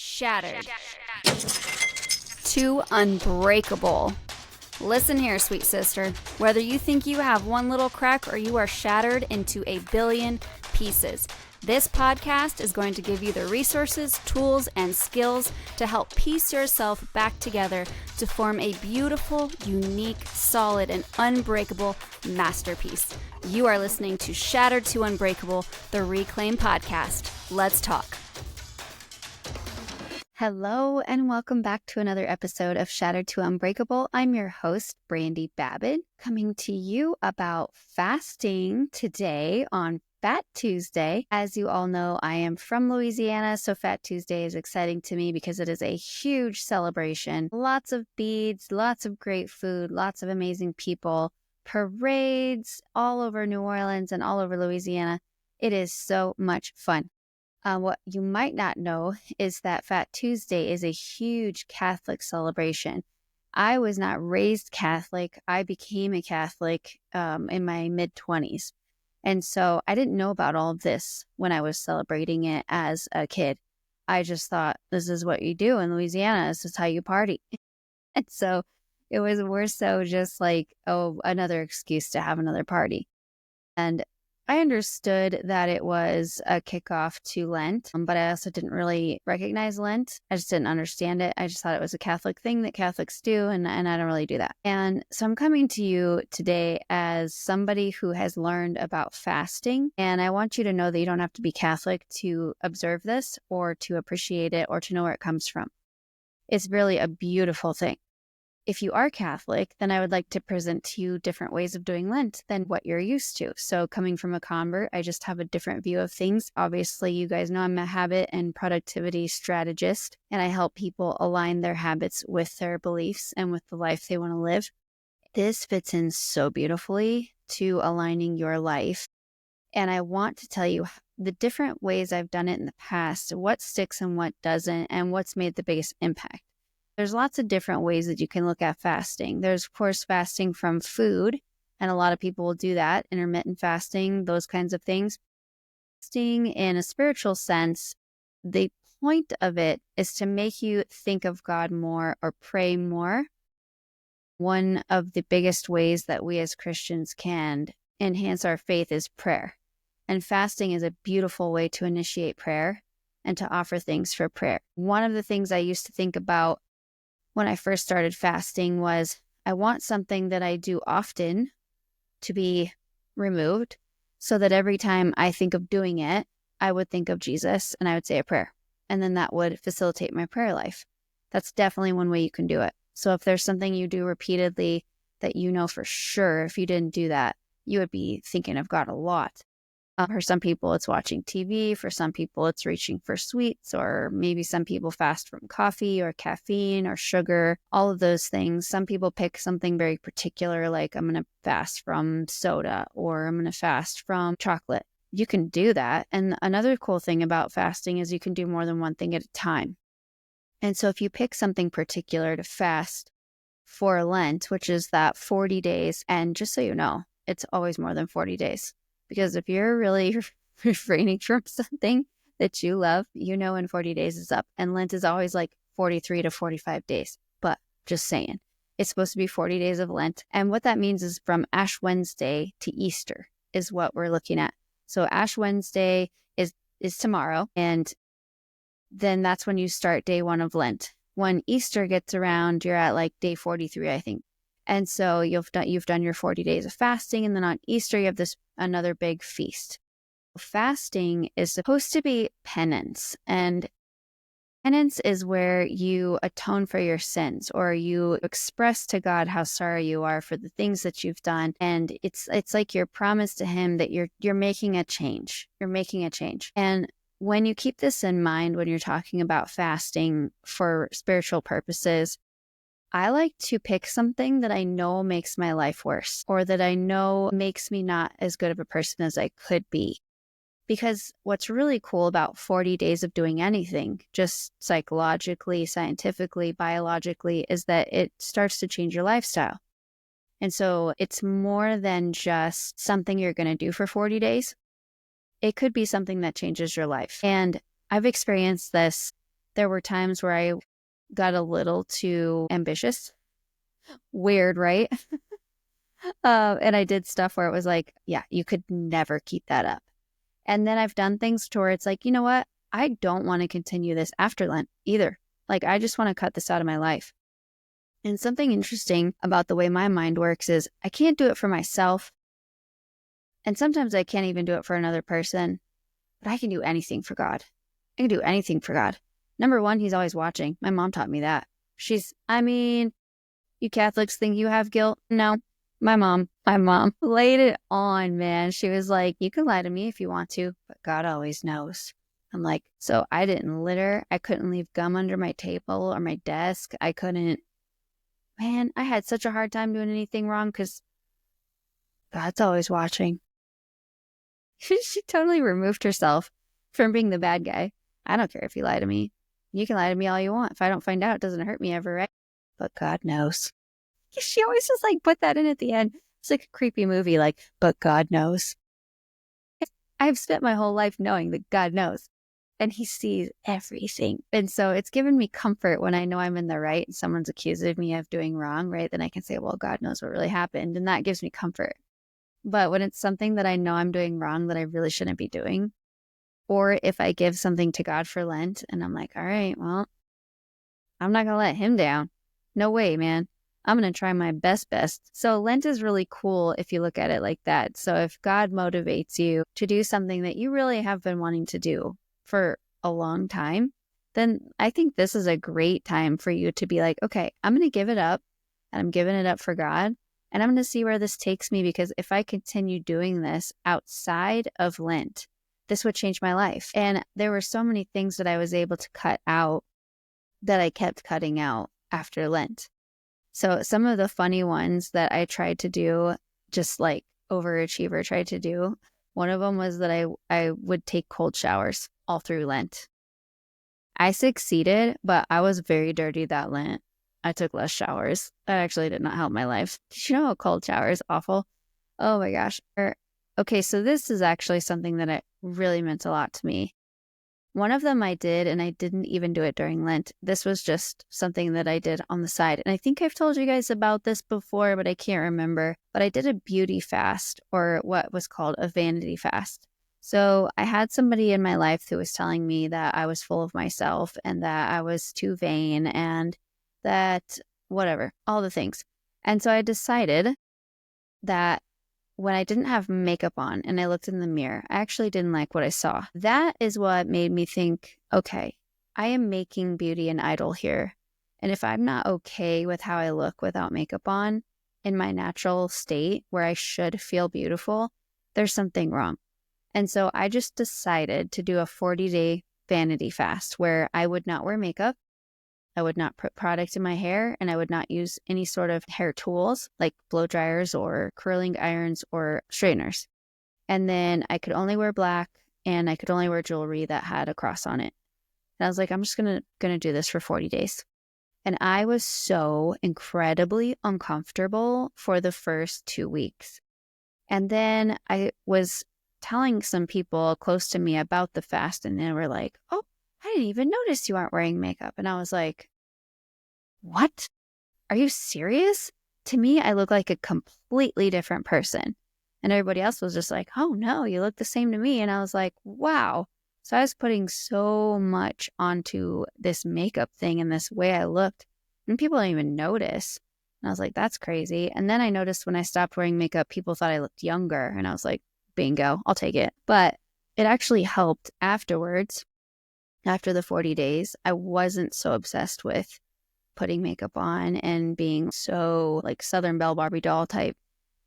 Shattered to unbreakable. Listen here, sweet sister. Whether you think you have one little crack or you are shattered into a billion pieces, this podcast is going to give you the resources, tools, and skills to help piece yourself back together to form a beautiful, unique, solid, and unbreakable masterpiece. You are listening to Shattered to Unbreakable, the Reclaim Podcast. Let's talk. Hello, and welcome back to another episode of Shattered to Unbreakable. I'm your host, Brandi Babin, coming to you about fasting today on Fat Tuesday. As you all know, I am from Louisiana, so Fat Tuesday is exciting to me because it is a huge celebration. Lots of beads, lots of great food, lots of amazing people, parades all over New Orleans and all over Louisiana. It is so much fun. What you might not know is that Fat Tuesday is a huge Catholic celebration. I was not raised Catholic. I became a Catholic in my mid-20s. And so I didn't know about all of this when I was celebrating it as a kid. I just thought, this is what you do in Louisiana. This is how you party. And so it was more so just like, oh, another excuse to have another party. And I understood that it was a kickoff to Lent, but I also didn't really recognize Lent. I just didn't understand it. I just thought it was a Catholic thing that Catholics do, and I don't really do that. And so I'm coming to you today as somebody who has learned about fasting, and I want you to know that you don't have to be Catholic to observe this or to appreciate it or to know where it comes from. It's really a beautiful thing. If you are Catholic, then I would like to present to you different ways of doing Lent than what you're used to. So coming from a convert, I just have a different view of things. Obviously, you guys know I'm a habit and productivity strategist, and I help people align their habits with their beliefs and with the life they want to live. This fits in so beautifully to aligning your life. And I want to tell you the different ways I've done it in the past, what sticks and what doesn't, and what's made the biggest impact. There's lots of different ways that you can look at fasting. There's, of course, fasting from food, and a lot of people will do that, intermittent fasting, those kinds of things. Fasting in a spiritual sense, the point of it is to make you think of God more or pray more. One of the biggest ways that we as Christians can enhance our faith is prayer. And fasting is a beautiful way to initiate prayer and to offer things for prayer. One of the things I used to think about when I first started fasting was I want something that I do often to be removed so that every time I think of doing it, I would think of Jesus and I would say a prayer. And then that would facilitate my prayer life. That's definitely one way you can do it. So if there's something you do repeatedly that you know for sure, if you didn't do that, you would be thinking of God a lot. For some people, it's watching TV. For some people, it's reaching for sweets, or maybe some people fast from coffee or caffeine or sugar, all of those things. Some people pick something very particular, like I'm going to fast from soda or I'm going to fast from chocolate. You can do that. And another cool thing about fasting is you can do more than one thing at a time. And so if you pick something particular to fast for Lent, which is that 40 days, and just so you know, it's always more than 40 days. Because if you're really refraining from something that you love, you know when 40 days is up. And Lent is always like 43 to 45 days. But just saying, it's supposed to be 40 days of Lent. And what that means is from Ash Wednesday to Easter is what we're looking at. So Ash Wednesday is tomorrow. And then that's when you start day one of Lent. When Easter gets around, you're at like day 43, I think. And so you've done your 40 days of fasting, and then on Easter you have another big feast. Fasting is supposed to be penance, and penance is where you atone for your sins, or you express to God how sorry you are for the things that you've done, and it's like your promise to Him that you're making a change. You're making a change, and when you keep this in mind when you're talking about fasting for spiritual purposes, I like to pick something that I know makes my life worse, or that I know makes me not as good of a person as I could be. Because what's really cool about 40 days of doing anything, just psychologically, scientifically, biologically, is that it starts to change your lifestyle. And so it's more than just something you're going to do for 40 days. It could be something that changes your life. And I've experienced this there were times where I got a little too ambitious. Weird, right? And I did stuff where it was like, yeah, you could never keep that up. And then I've done things to where it's like, you know what? I don't want to continue this after Lent either. Like, I just want to cut this out of my life. And something interesting about the way my mind works is I can't do it for myself. And sometimes I can't even do it for another person, but I can do anything for God. I can do anything for God. Number one, he's always watching. My mom taught me that. You Catholics think you have guilt? No. My mom laid it on, man. She was like, you can lie to me if you want to, but God always knows. I'm like, so I didn't litter. I couldn't leave gum under my table or my desk. I had such a hard time doing anything wrong because God's always watching. She totally removed herself from being the bad guy. I don't care if you lie to me. You can lie to me all you want. If I don't find out, it doesn't hurt me ever, right? But God knows. She always just like put that in at the end. It's like a creepy movie, like, but God knows. I've spent my whole life knowing that God knows and he sees everything. And so it's given me comfort when I know I'm in the right and someone's accusing me of doing wrong, right? Then I can say, well, God knows what really happened. And that gives me comfort. But when it's something that I know I'm doing wrong that I really shouldn't be doing, or if I give something to God for Lent and I'm like, all right, well, I'm not going to let him down. No way, man. I'm going to try my best. So Lent is really cool if you look at it like that. So if God motivates you to do something that you really have been wanting to do for a long time, then I think this is a great time for you to be like, okay, I'm going to give it up and I'm giving it up for God. And I'm going to see where this takes me, because if I continue doing this outside of Lent, this would change my life. And there were so many things that I was able to cut out that I kept cutting out after Lent. So some of the funny ones that I tried to do, just like overachiever tried to do, one of them was that I would take cold showers all through Lent. I succeeded, but I was very dirty that Lent. I took less showers. That actually did not help my life. Did you know a cold shower is awful? Oh my gosh. Okay, so this is actually something that it really meant a lot to me. One of them I did, and I didn't even do it during Lent. This was just something that I did on the side. And I think I've told you guys about this before, but I can't remember. But I did a beauty fast, or what was called a vanity fast. So I had somebody in my life who was telling me that I was full of myself and that I was too vain and that whatever, all the things. And so I decided that when I didn't have makeup on and I looked in the mirror, I actually didn't like what I saw. That is what made me think, okay, I am making beauty an idol here. And if I'm not okay with how I look without makeup on in my natural state where I should feel beautiful, there's something wrong. And so I just decided to do a 40-day vanity fast where I would not wear makeup. I would not put product in my hair, and I would not use any sort of hair tools like blow dryers or curling irons or straighteners. And then I could only wear black, and I could only wear jewelry that had a cross on it. And I was like, I'm just gonna do this for 40 days. And I was so incredibly uncomfortable for the first 2 weeks. And then I was telling some people close to me about the fast, and they were like, oh, I didn't even notice you aren't wearing makeup. And I was like, what? Are you serious? To me, I look like a completely different person. And everybody else was just like, oh no, you look the same to me. And I was like, wow. So I was putting so much onto this makeup thing and this way I looked, and people didn't even notice. And I was like, that's crazy. And then I noticed when I stopped wearing makeup, people thought I looked younger. And I was like, bingo, I'll take it. But it actually helped afterwards. After the 40 days, I wasn't so obsessed with putting makeup on and being so like Southern Belle Barbie doll type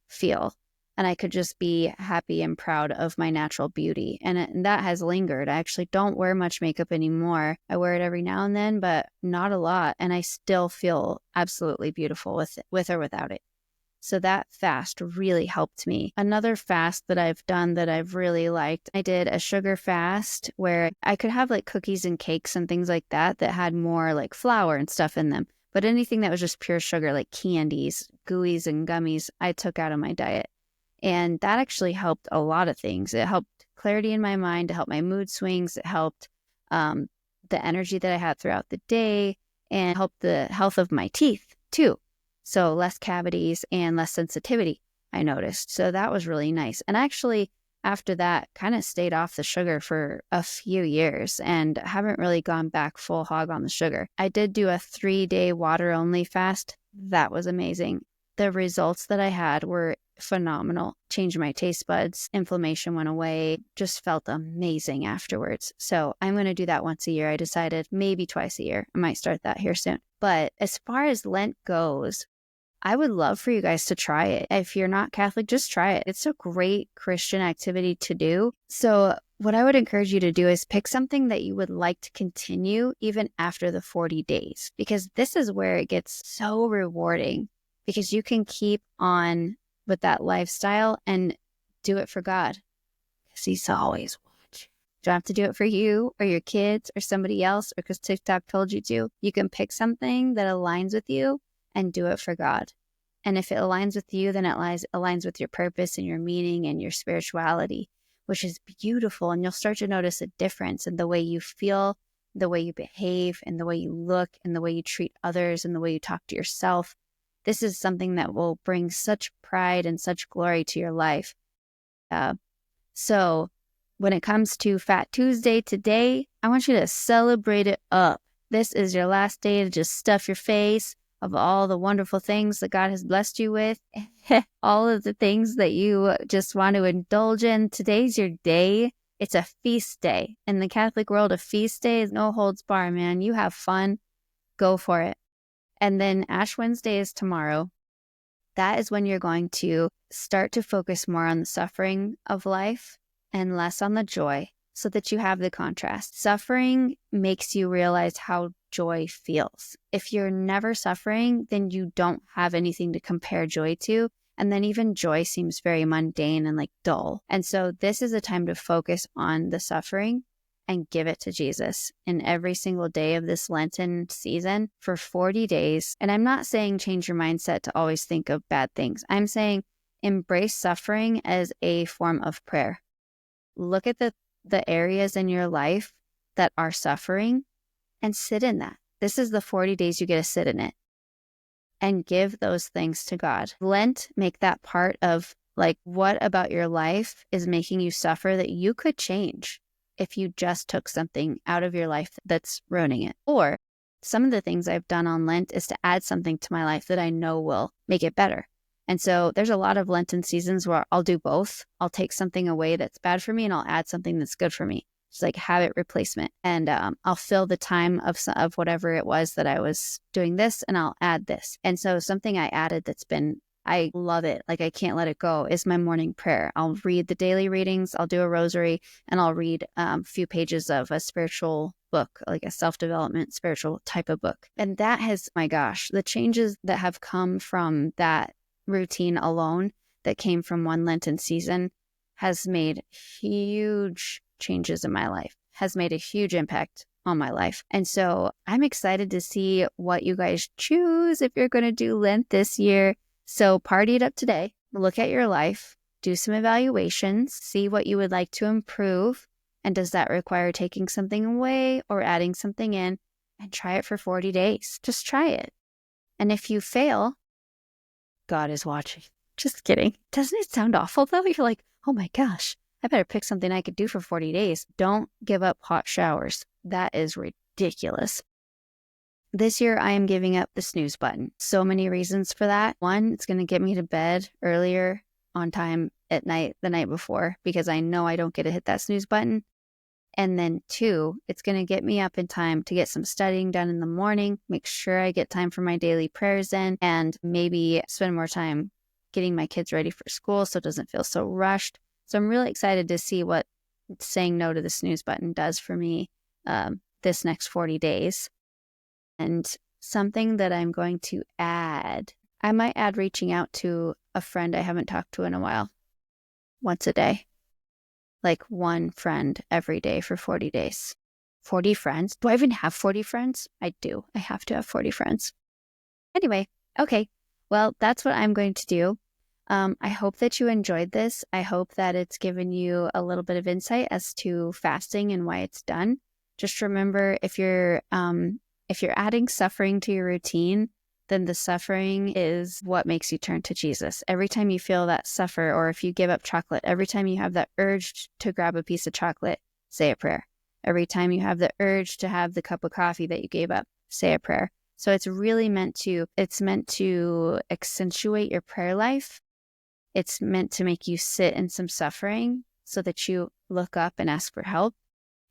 feel. And I could just be happy and proud of my natural beauty. And that has lingered. I actually don't wear much makeup anymore. I wear it every now and then, but not a lot. And I still feel absolutely beautiful with or without it. So that fast really helped me. Another fast that I've done that I've really liked, I did a sugar fast where I could have like cookies and cakes and things like that had more like flour and stuff in them. But anything that was just pure sugar, like candies, gooeys, and gummies, I took out of my diet. And that actually helped a lot of things. It helped clarity in my mind. It helped my mood swings. It helped the energy that I had throughout the day and helped the health of my teeth too. So less cavities and less sensitivity, I noticed. So that was really nice. And actually, after that, kind of stayed off the sugar for a few years and haven't really gone back full hog on the sugar. I did do a 3-day water only fast. That was amazing. The results that I had were phenomenal. Changed my taste buds, inflammation went away, just felt amazing afterwards. So I'm going to do that once a year. I decided maybe twice a year. I might start that here soon. But as far as Lent goes, I would love for you guys to try it. If you're not Catholic, just try it. It's a great Christian activity to do. So what I would encourage you to do is pick something that you would like to continue even after the 40 days, because this is where it gets so rewarding, because you can keep on with that lifestyle and do it for God, because He's always watching. You don't have to do it for you or your kids or somebody else or because TikTok told you to. You can pick something that aligns with you and do it for God. And if it aligns with you, then it aligns with your purpose and your meaning and your spirituality, which is beautiful. And you'll start to notice a difference in the way you feel, the way you behave, and the way you look, and the way you treat others, and the way you talk to yourself. This is something that will bring such pride and such glory to your life. So when it comes to Fat Tuesday today, I want you to celebrate it up. This is your last day to just stuff your face of all the wonderful things that God has blessed you with, all of the things that you just want to indulge in. Today's your day. It's a feast day. In the Catholic world, a feast day is no holds bar, man. You have fun. Go for it. And then Ash Wednesday is tomorrow. That is when you're going to start to focus more on the suffering of life and less on the joy, so that you have the contrast. Suffering makes you realize how joy feels. If you're never suffering, then you don't have anything to compare joy to. And then even joy seems very mundane and like dull. And so this is a time to focus on the suffering and give it to Jesus in every single day of this Lenten season for 40 days. And I'm not saying change your mindset to always think of bad things. I'm saying embrace suffering as a form of prayer. Look at the areas in your life that are suffering and sit in that. This is the 40 days you get to sit in it and give those things to God. Lent, make that part of like, what about your life is making you suffer that you could change if you just took something out of your life that's ruining it. Or some of the things I've done on Lent is to add something to my life that I know will make it better. And so there's a lot of Lenten seasons where I'll do both. I'll take something away that's bad for me and I'll add something that's good for me. It's like habit replacement. And I'll fill the time of whatever it was that I was doing this, and I'll add this. And so something I added I love it, like I can't let it go, is my morning prayer. I'll read the daily readings, I'll do a rosary, and I'll read a few pages of a spiritual book, like a self-development spiritual type of book. And that has, my gosh, the changes that have come from that routine alone, that came from one Lenten season, has made huge changes in my life, has made a huge impact on my life. And so I'm excited to see what you guys choose if you're going to do Lent this year. So party it up today. Look at your life, do some evaluations, see what you would like to improve. And does that require taking something away or adding something in? And try it for 40 days. Just try it. And if you fail, God is watching. Just kidding. Doesn't it sound awful though? You're like, oh my gosh, I better pick something I could do for 40 days. Don't give up hot showers. That is ridiculous. This year, I am giving up the snooze button. So many reasons for that. One, it's going to get me to bed earlier on time at night, the night before, because I know I don't get to hit that snooze button. And then two, it's going to get me up in time to get some studying done in the morning, make sure I get time for my daily prayers in, and maybe spend more time getting my kids ready for school so it doesn't feel so rushed. So I'm really excited to see what saying no to the snooze button does for me this next 40 days. And something that I'm going to add, I might add reaching out to a friend I haven't talked to in a while, once a day. Like one friend every day for 40 days. 40 friends? Do I even have 40 friends? I do. I have to have 40 friends. Anyway, okay. Well, that's what I'm going to do. I hope that you enjoyed this. I hope that it's given you a little bit of insight as to fasting and why it's done. just remember if you're adding suffering to your routine, then the suffering is what makes you turn to Jesus. Every time you feel that suffer, or if you give up chocolate, every time you have that urge to grab a piece of chocolate, say a prayer. Every time you have the urge to have the cup of coffee that you gave up, say a prayer. So it's really meant to accentuate your prayer life. It's meant to make you sit in some suffering so that you look up and ask for help.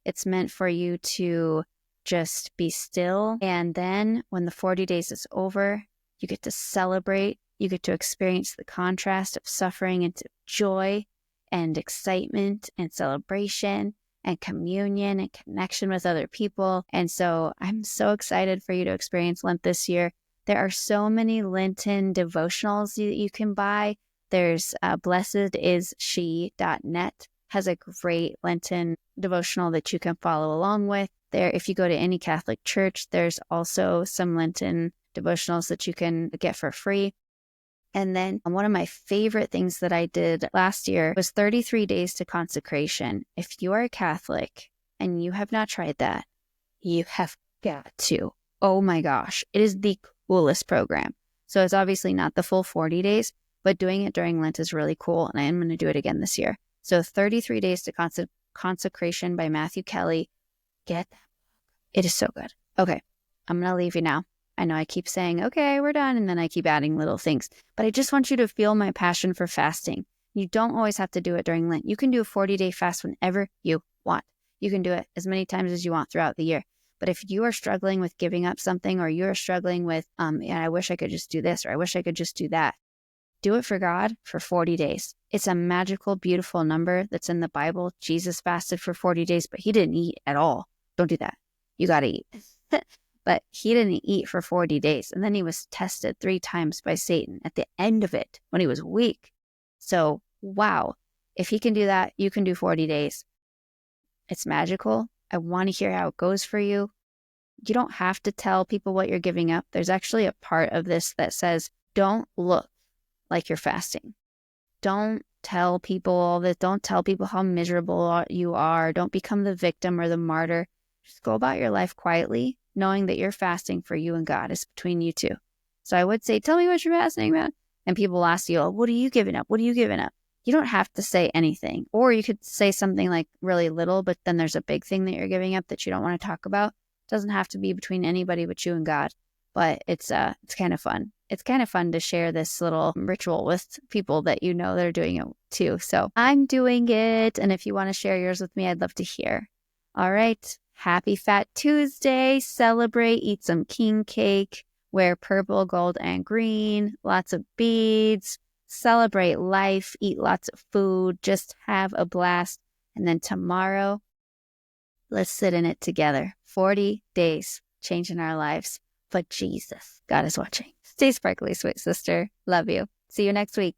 It's meant for you to just be still. And then when the 40 days is over, you get to celebrate. You get to experience the contrast of suffering into joy and excitement and celebration and communion and connection with other people. And so I'm so excited for you to experience Lent this year. There are so many Lenten devotionals that you can buy. There's blessedisshe.net has a great Lenten devotional that you can follow along with. There, if you go to any Catholic church, there's also some Lenten devotionals that you can get for free. And then one of my favorite things that I did last year was 33 days to consecration. If you are a Catholic and you have not tried that, you have got to. Oh my gosh, it is the coolest program. So it's obviously not the full 40 days, but doing it during Lent is really cool. And I am going to do it again this year. So 33 days to consecration by Matthew Kelly. Get that. It is so good. Okay, I'm going to leave you now. I know I keep saying, okay, we're done. And then I keep adding little things. But I just want you to feel my passion for fasting. You don't always have to do it during Lent. You can do a 40-day fast whenever you want. You can do it as many times as you want throughout the year. But if you are struggling with giving up something, or you're struggling with, I wish I could just do this, or I wish I could just do that, do it for God for 40 days. It's a magical, beautiful number that's in the Bible. Jesus fasted for 40 days, but he didn't eat at all. Don't do that. You got to eat. But he didn't eat for 40 days. And then he was tested 3 times by Satan at the end of it when he was weak. So, wow. If he can do that, you can do 40 days. It's magical. I want to hear how it goes for you. You don't have to tell people what you're giving up. There's actually a part of this that says, don't look like you're fasting. Don't tell people all this. Don't tell people how miserable you are. Don't become the victim or the martyr. Just go about your life quietly, knowing that you're fasting for you and God. It's between you two. So I would say, tell me what you're fasting about. And people ask you, oh, what are you giving up? What are you giving up? You don't have to say anything. Or you could say something like really little, but then there's a big thing that you're giving up that you don't want to talk about. It doesn't have to be between anybody but you and God. But it's kind of fun. It's kind of fun to share this little ritual with people that you know that are doing it too. So I'm doing it. And if you want to share yours with me, I'd love to hear. All right. Happy Fat Tuesday. Celebrate. Eat some king cake. Wear purple, gold, and green. Lots of beads. Celebrate life. Eat lots of food. Just have a blast. And then tomorrow, let's sit in it together. 40 days changing our lives. But Jesus, God is watching. Stay sparkly, sweet sister. Love you. See you next week.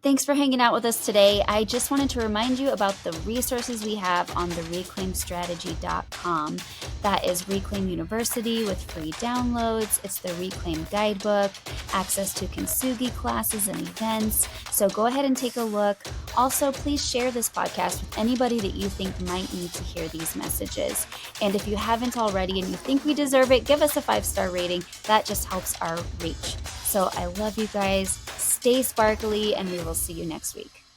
Thanks for hanging out with us today. I just wanted to remind you about the resources we have on the reclaimstrategy.com. That is Reclaim University with free downloads. It's the Reclaim Guidebook, access to Kintsugi classes and events. So go ahead and take a look. Also, please share this podcast with anybody that you think might need to hear these messages. And if you haven't already and you think we deserve it, give us a 5-star rating. That just helps our reach. So I love you guys. Stay sparkly, and we will see you next week.